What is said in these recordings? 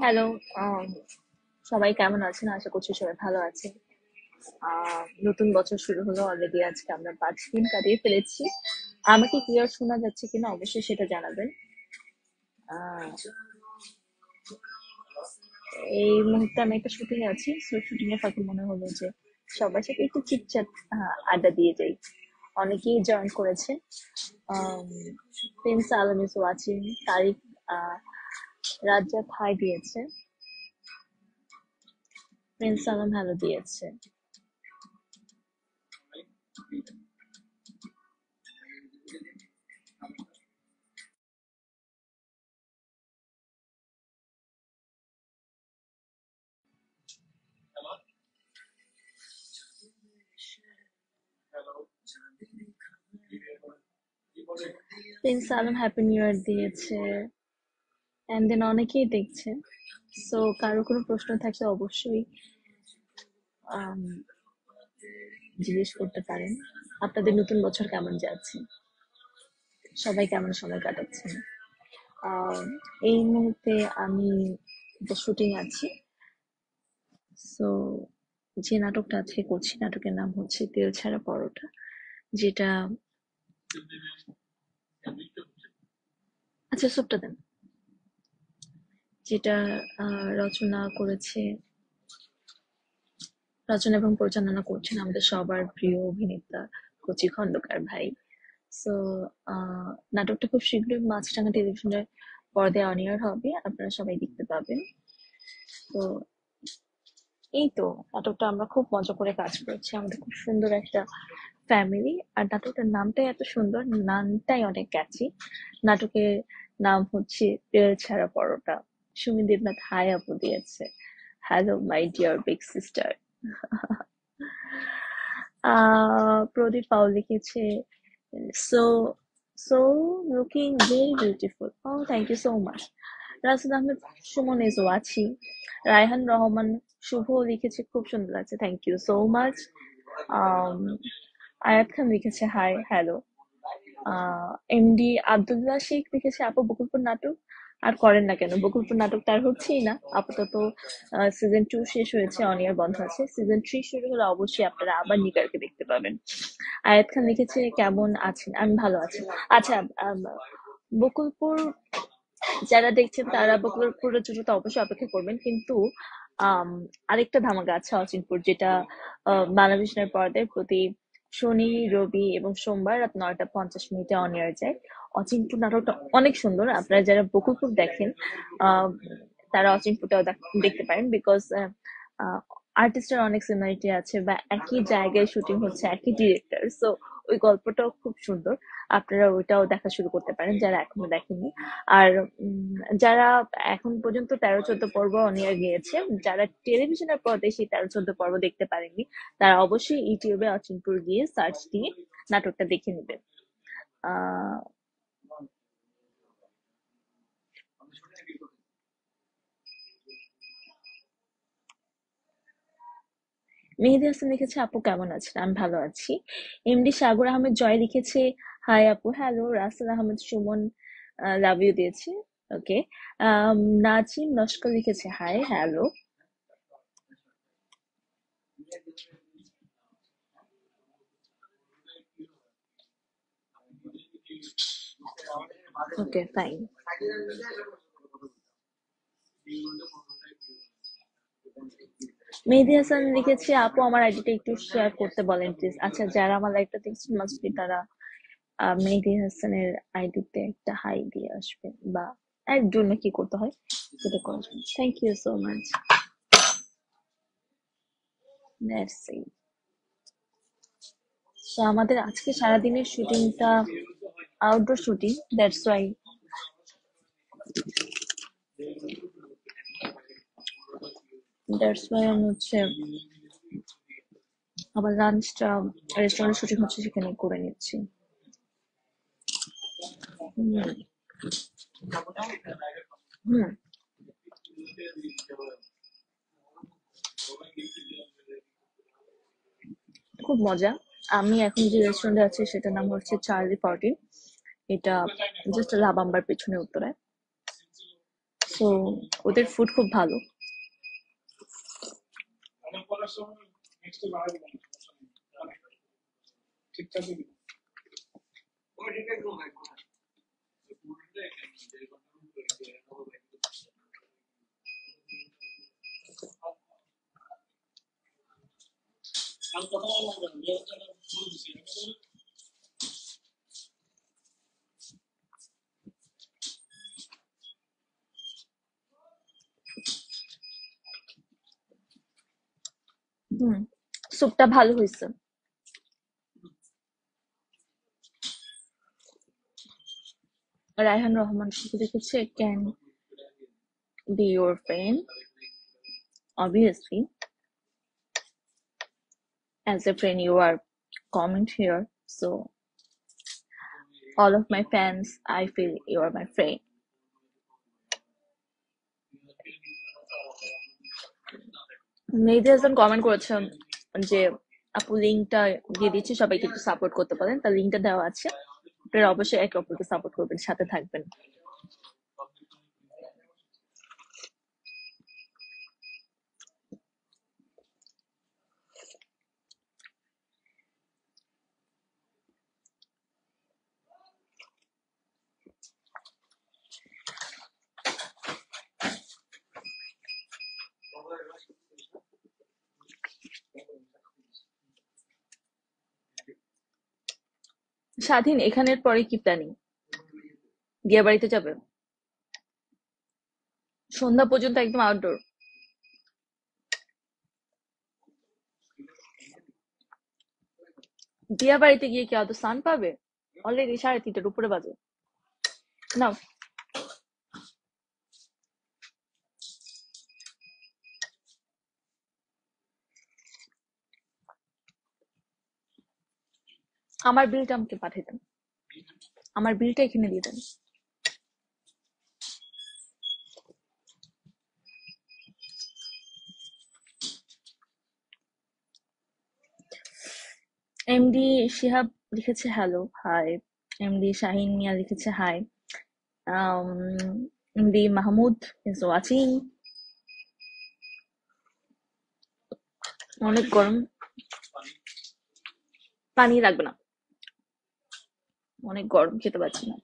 Hello. আম, সবাই কেমন আছেন? আশা করছি সবাই ভালো আছেন। নতুন বছর শুরু হলো অলরেডি। আজকে আমরা 5 দিন কাটিয়ে ফেলেছি। আমাকে ক্লিয়ার শোনা যাচ্ছে কিনা অবশ্যই সেটা জানাবেন। আহ, এই মুহূর্তে আমি একটা শুটিং এ আছি, সো শুটিং এর ফাঁকে মনে হলো যে সবার সাথে একটু চিটচাট আড্ডা দিয়ে যাই। অনেকেই জয়েন করেছে। Um, Prince Alam is watching, Tariq, ah, Razzak hi দিয়েছে, প্রিন্স আলম হ্যালো দিয়েছে। Prince Alam happy new year দিয়েছে। এন্ড দেন অনেকেই দেখছে, সো কারো কোনো প্রশ্ন থাকলে অবশ্যই আম, জিজ্ঞেস করতে পারেন। আপনাদের নতুন বছর কেমন যাচ্ছে? সবাই কেমন সময় কাটাচ্ছেন? আহ, এই মুহূর্তে আমি একটা শুটিং আছি। সো যে নাটকটা আজকে করছি, নাটকের নাম হচ্ছে তেল ছাড়া পরোটা, যেটা, আচ্ছা সুপটা দেন, যেটা রচনা এবং পরিচালনা করছেন আমাদের সবার প্রিয় অভিনেতা কচি খন্দকার ভাই। সো নাটকটা খুব শীঘ্রই মাছরাঙা টেলিভিশনের পর্দায় অন এয়ার হবে, আপনারা সবাই দেখতে পাবেন। তো এই তো, নাটকটা আমরা খুব মজা করে কাজ করেছি, আমাদের খুব সুন্দর একটা ফ্যামিলি। আর নাটকটার নামটাই এত সুন্দর, নামটাই অনেক ক্যাচি। নাটকের নাম হচ্ছে তেল ছাড়া পরোটা। সুমি দেবনাথ হাই আপু দিয়েছে, hello my dear big sister. Pradip Pal লিখেছে, so so looking very beautiful. Oh thank you so much. Rasel Ahmed Sumon is watching. Raihan Rahman Shuvo লিখেছে খুব সুন্দর লাগছে, থ্যাংক ইউ সো মাচ। আয়াত খান লিখেছে hi hello. MD Abdullah Sheikh লিখেছে আপু বকুলপুর নাটক আর করেন না কেন? বকুলপুর নাটক তার হচ্ছেই না আপাতত। সিজন 2 শেষ হয়েছে, অন ইয়ার বন্ধ আছে। সিজন 3 শুরু হলে অবশ্যই আপনারা আবার নিগারকে দেখতে পাবেন। আয়াত খান লিখেছে কেমন আছেন? আমি ভালো আছি। আচ্ছা, আম, বকুলপুর যারা দেখছেন তারা বকুলপুরের জন্য তো অবশ্যই অপেক্ষা করবেন, কিন্তু আম, আরেকটা ধামাকা আছে অচিনপুর, যেটা বাংলাদেশের পর্দায় প্রতি শনি, রবি এবং সোমবার রাত 9টা 50 মিনিটে অন এয়ার যায়। অচিনপুর নাটকটা অনেক সুন্দর, আপনারা যারা বকুলপুর দেখেন আহ, তারা অচিনপুরটাও দেখতে পারেন, বিকজ আর্টিস্টের অনেক সিমিলারিটি আছে, বা একই জায়গায় শুটিং হচ্ছে, একই ডিরেক্টর, সো ওই গল্পটাও খুব সুন্দর। আপনারা ওইটাও দেখা শুরু করতে পারেন যারা এখনো দেখেননি। আর যারা এখন পর্যন্ত 13-14 পর্ব অনিয়ার গিয়েছে, যারা টেলিভিশনের পর্দায় সেই 13-14 পর্ব দেখতে পারেননি, তারা অবশ্যই ইউটিউবে অচিনপুর গিয়ে সার্চ দিয়ে নাটকটা দেখে নেবেন। আহ মেহেদী হাসান লিখেছে আপু কেমন আছেন? আমি ভালো আছি। এমডি সাগর আহমেদ জয় লিখেছে হাই আপু hello. Rasel Ahmed Sumon love you দিয়েছে, ওকে। নাজিম নস্কর লিখেছে hi hello. Okay fine. Mehedi Hasan লিখেছে আপু আমার আইডিটা একটু শেয়ার করতে বলেন প্লিজ। আচ্ছা, যারা আমার লাইভটা দেখছেন মাস্টলি তারা মেহেদী হাসানের আইডিতে একটা হাই দিয়ে আসবেন, বা এর জন্য কি করতে হয় সেটা করার জন্য। Thank you so much. That's it. তো আমাদের আজকে সারাদিনের শুটিংটা আউটডোর শুটিং, দ্যাটস ওয়াই আমি হচ্ছে আবার লাঞ্চটা রেস্টুরেন্ট শুটিং হচ্ছে সেখানে করে নিচ্ছি। হুম হুম খুব মজা। আমি এখন যে রেস্টুরেন্টে আছি সেটার নাম হচ্ছে চার্লি 14। এটা জাস্ট লাবাম্বার পেছনে উত্তরায়। সো ওদের ফুড খুব ভালো। হুম, স্যুপটা ভালো হয়েছে। রায়হান রহমান শুধু লিখেছে can be your friend, obviously as a friend you are comment here, so all of my fans I feel you are my friend. Mehedi Hasan comment করেছেন যে আপু লিঙ্কটা দিয়ে দিচ্ছি, সবাই কিন্তু সাপোর্ট করতে পারেন, তার লিঙ্কটা দেওয়া আছে, আপনারা অবশ্যই একে অপরকে সাপোর্ট করবেন, সাথে থাকবেন। স্বাধীন, এখানের পরে কি প্ল্যানিং? বিয়ে বাড়িতে যাবে? সন্ধ্যা পর্যন্ত একদম আউটডোর? বিয়ে বাড়িতে গিয়ে কি অত সান পাবে? অলরেডি 3:30টার উপরে বাজে। না, আমার বিলটা আমাকে পাঠিয়ে দেন, আমার বিলটা এখানে দিয়ে দেন। এমডি শিহাব লিখেছে hello hi. MD Shahin Mia লিখেছে hi. MD Mahmud is watching. অনেক গরম, পানি লাগবে না, অনেক গরম, খেতে পারছি না।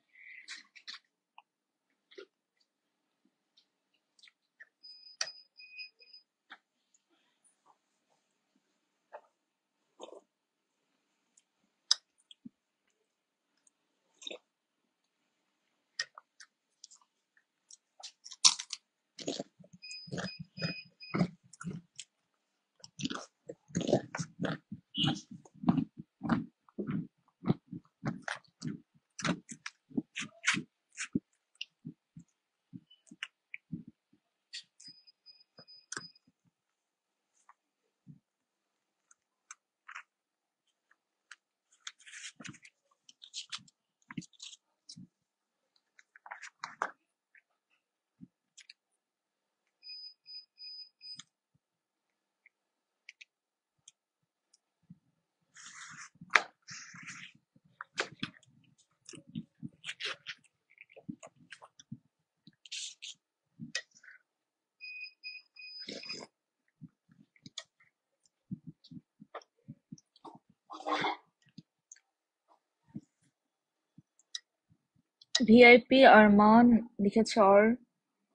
ভিআইপি अरमान लिखेছে और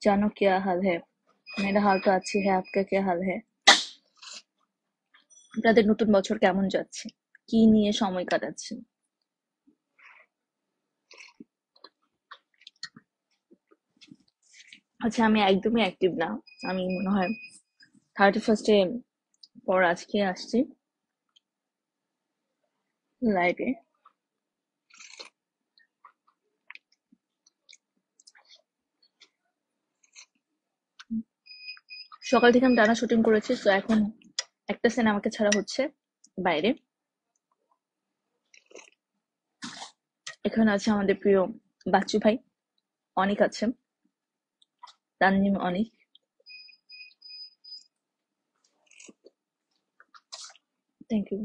जानो क्या हाल है, मेरा हाल तो अच्छी है, आपका क्या हाल है? আপনাদের নতুন বছর কেমন যাচ্ছে, কি নিয়ে সময় কাটাচ্ছেন? আচ্ছা, আমি একদমই অ্যাক্টিভ না। আমি মনে হয় 31st পর আজকে আসছি লাইভে। সকাল থেকে আমি টানা শুটিং করেছি, তো এখন একটা সিন আমাকে ছাড়া হচ্ছে বাইরে। এখানে আছে আমাদের প্রিয় বাচ্চু ভাই, অনিক আছে, Tanjim Anik. Thank you.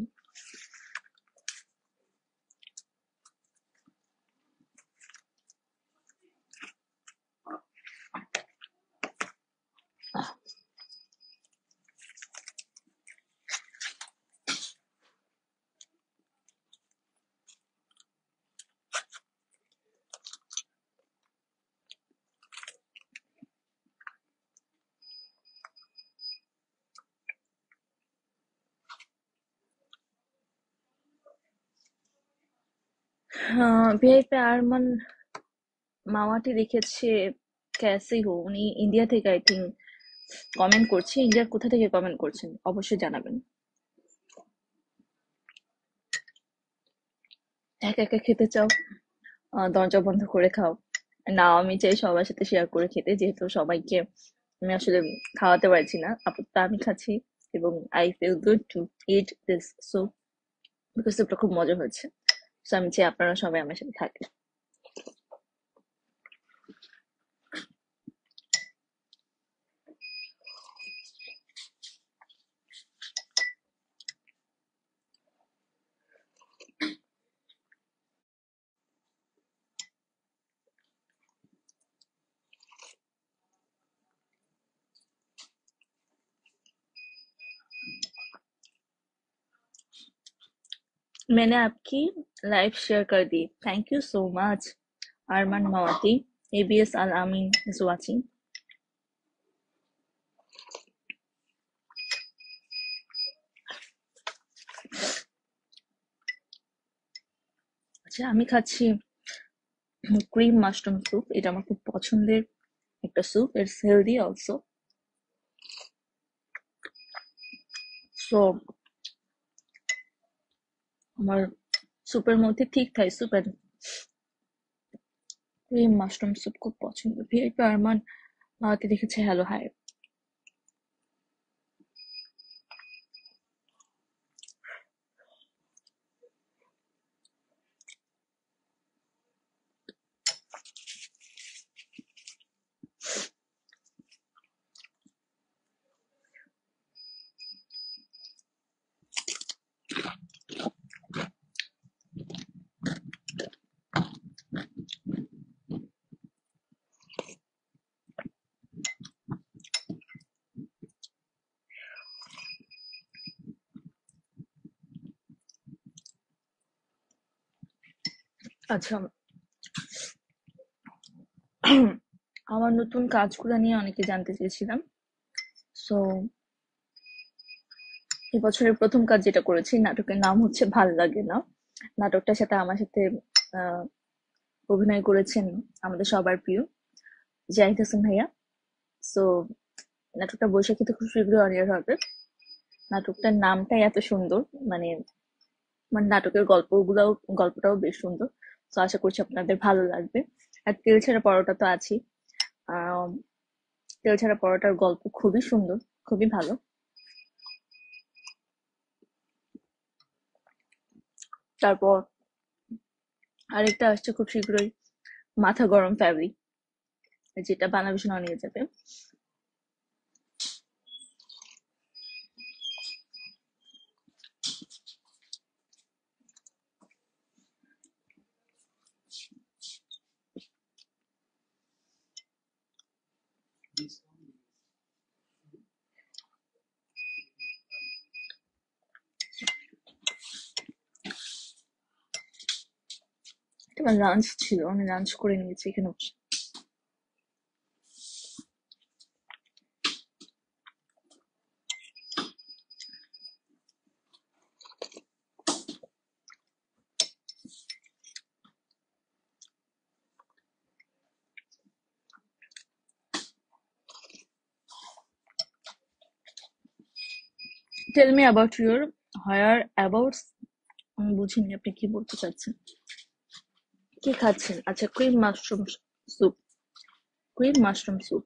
VIP Arman মামাটি লিখেছে ক্যাসি হো, উনি ইন্ডিয়া থেকে আই থিঙ্ক কমেন্ট করছে। ইন্ডিয়ার কোথা থেকে কমেন্ট করছেন অবশ্যই জানাবেন। একা একা খেতে চাও, দরজা বন্ধ করে খাও। না, আমি চাই সবার সাথে শেয়ার করে খেতে, যেহেতু সবাইকে আমি আসলে খাওয়াতে পারছি না আপাতত। আমি খাচ্ছি এবং I feel good to eat this soup, because স্যুপটা খুব মজা হয়েছে। সো আমি চাই আপনারা সবাই আমার সাথে থাকেন। मैंने आपकी लाइव शेयर कर दी, thank you so much. Arman मावती, ABS Al Amin is watching. আচ্ছা, আমি খাচ্ছি ক্রিম মাশরুম স্যুপ। এটা আমার খুব পছন্দের একটা soup, it's healthy also. So আমার স্যুপের মধ্যে ঠিক থাই স্যুপ আর ক্রিম মাশরুম স্যুপ খুব পছন্দ। ভিআইপি আরমান মাওয়াতে দেখেছে, হ্যালো হাই। আচ্ছা, আমার নতুন কাজগুলো নিয়ে অনেকে জানতে চেয়েছিলাম। সো এবছরের প্রথম কাজ যেটা করেছি, নাটকের নাম হচ্ছে ভাল লাগে না। নাটকটার সাথে আমার সাথে আহ, অভিনয় করেছেন আমাদের সবার প্রিয় জাহিদ হাসান ভাইয়া। সো নাটকটা বৈশাখীতে খুব শীঘ্রই অন এয়ার হবে। নাটকটার নামটাই এত সুন্দর, মানে মানে নাটকের গল্পটাও বেশ সুন্দর। তো আশা করছি আপনাদের ভালো লাগবে। আর তেল ছাড়া পরোটা তো আছেই। আহ তেল ছাড়া পরোটার গল্প খুবই সুন্দর, খুবই ভালো। তারপর আরেকটা আসছে খুব শীঘ্রই, মাথা গরম ফ্যাব্রিক, যেটা বানাবেশন নিয়ে যাবে। এটা আমার লাঞ্চ ছিল, আমি লাঞ্চ করে নিয়েছি এখানে বসে। Tell me about your whereabouts. আমি বুঝিনি আপনি কি বলতে চাচ্ছেন। কি খাচ্ছেন? আচ্ছা, cream mushroom soup. Cream mushroom soup.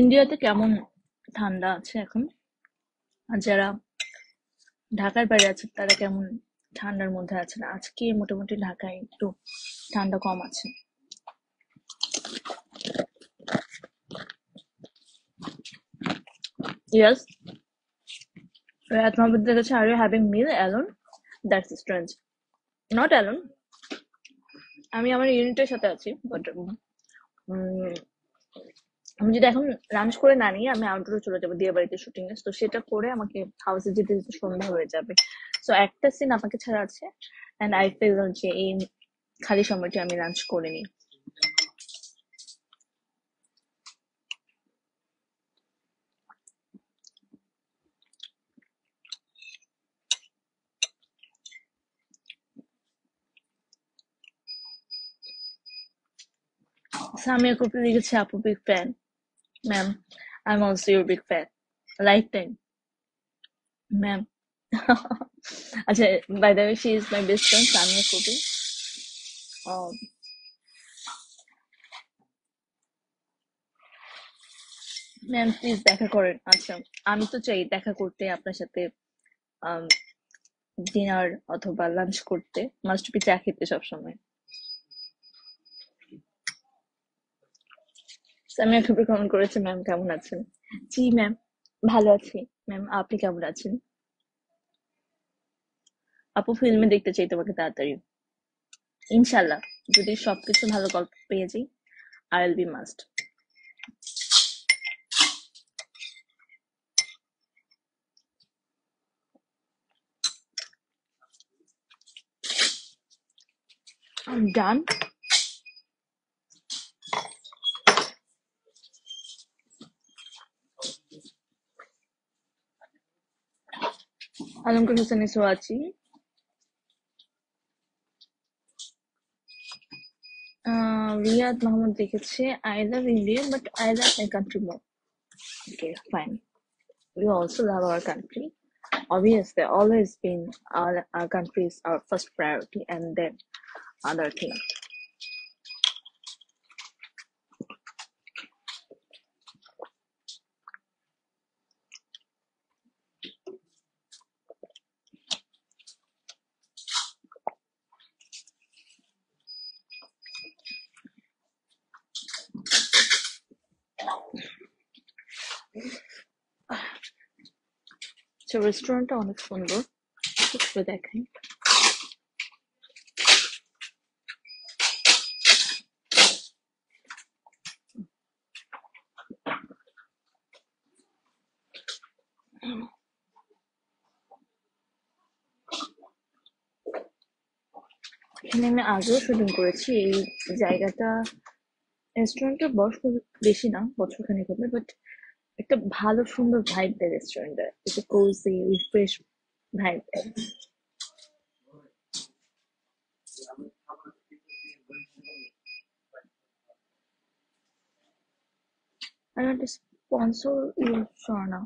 ইন্ডিয়াতে কেমন ঠান্ডা আছে এখন? আর যারা ঢাকার বাইরে আছে তারা কেমন ঠান্ডার মধ্যে আছেন? আজকে মোটামুটি ঢাকায় একটু ঠান্ডা কম আছে। Yes, Rayat Mohammed বলেছে, are you having meal alone? That's strange. Not alone. আমি আমার ইউনিটের সাথে আছি, বাট আমি যদি এখন লাঞ্চ করে না নিই, আমি আউটডোরে চলে যাবো দিয়ে বাড়িতে শুটিং এ, তো সেটা করে আমাকে হাউসে যেতে যেতে সন্ধ্যা হয়ে যাবে। সো একটা সিন আমাকে ছাড়া আছে, এন্ড আই ফিল যে এই খালি সময়টি আমি লাঞ্চ করে নিই। সামিয়া কপি লিখেছে, আপু big fan. Ma'am, I am also your big fan, life time ma'am. আচ্ছা, by the way, she is my best friend Samia কপি। ম্যাম প্লিজ দেখা করেন। আচ্ছা, আমি তো চাই দেখা করতে আপনার সাথে, ডিনার অথবা লাঞ্চ করতে, মাস্ট বি চা খেতে সবসময়। সামিয়া খুবই কমেন্ট করেছে, ম্যাম কেমন আছেন? জি ম্যাম, ভালো আছি। ম্যাম আপনি কেমন আছেন? আপু ফিল্মে দেখতে চাই তোমাকে তাড়াতাড়ি, ইনশাল্লাহ। যদি সবকিছু ভালো গল্প পেয়ে যাই, I will be must. I'm done. Alamgir Hossain ইসো আছি। রিয়াদ মোহাম্মদ লিখেছে, I love India but I love my country more. Okay, fine. We also love our country. Obviously, always been our country is our first priority, and then other things. So রেস্টুরেন্টটা অনেক সুন্দর, একটু দেখাই। এখানে আমি আগেও শুটিং করেছি। এই জায়গাটা, রেস্টুরেন্টের বয়স খুব বেশি না, বছরখানেক হবে, বাট একটা ভালো সুন্দর ভাইব দেয় রেস্টুরেন্টে, একটু কোজি রিফ্রেশ ভাইব দেয়। I want to sponsor you, Shona.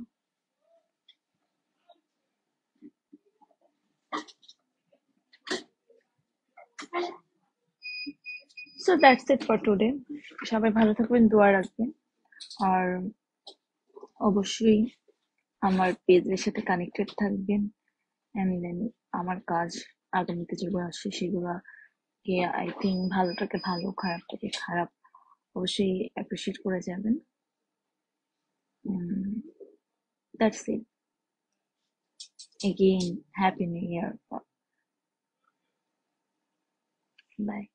So that's it for today. সবাই ভালো থাকবেন, দোয়া রাখবেন, আর অবশ্যই আমার পেজের সাথে কানেক্টেড থাকবেন। এন্ড দেন আমার কাজ আগামীতে যেগুলো আসছে সেগুলোকে আই থিঙ্ক ভালোটাকে ভালো, খারাপটাকে খারাপ অবশ্যই অ্যাপ্রিসিয়েট করে যাবেন। That's it. Again, Happy New Year. Bye.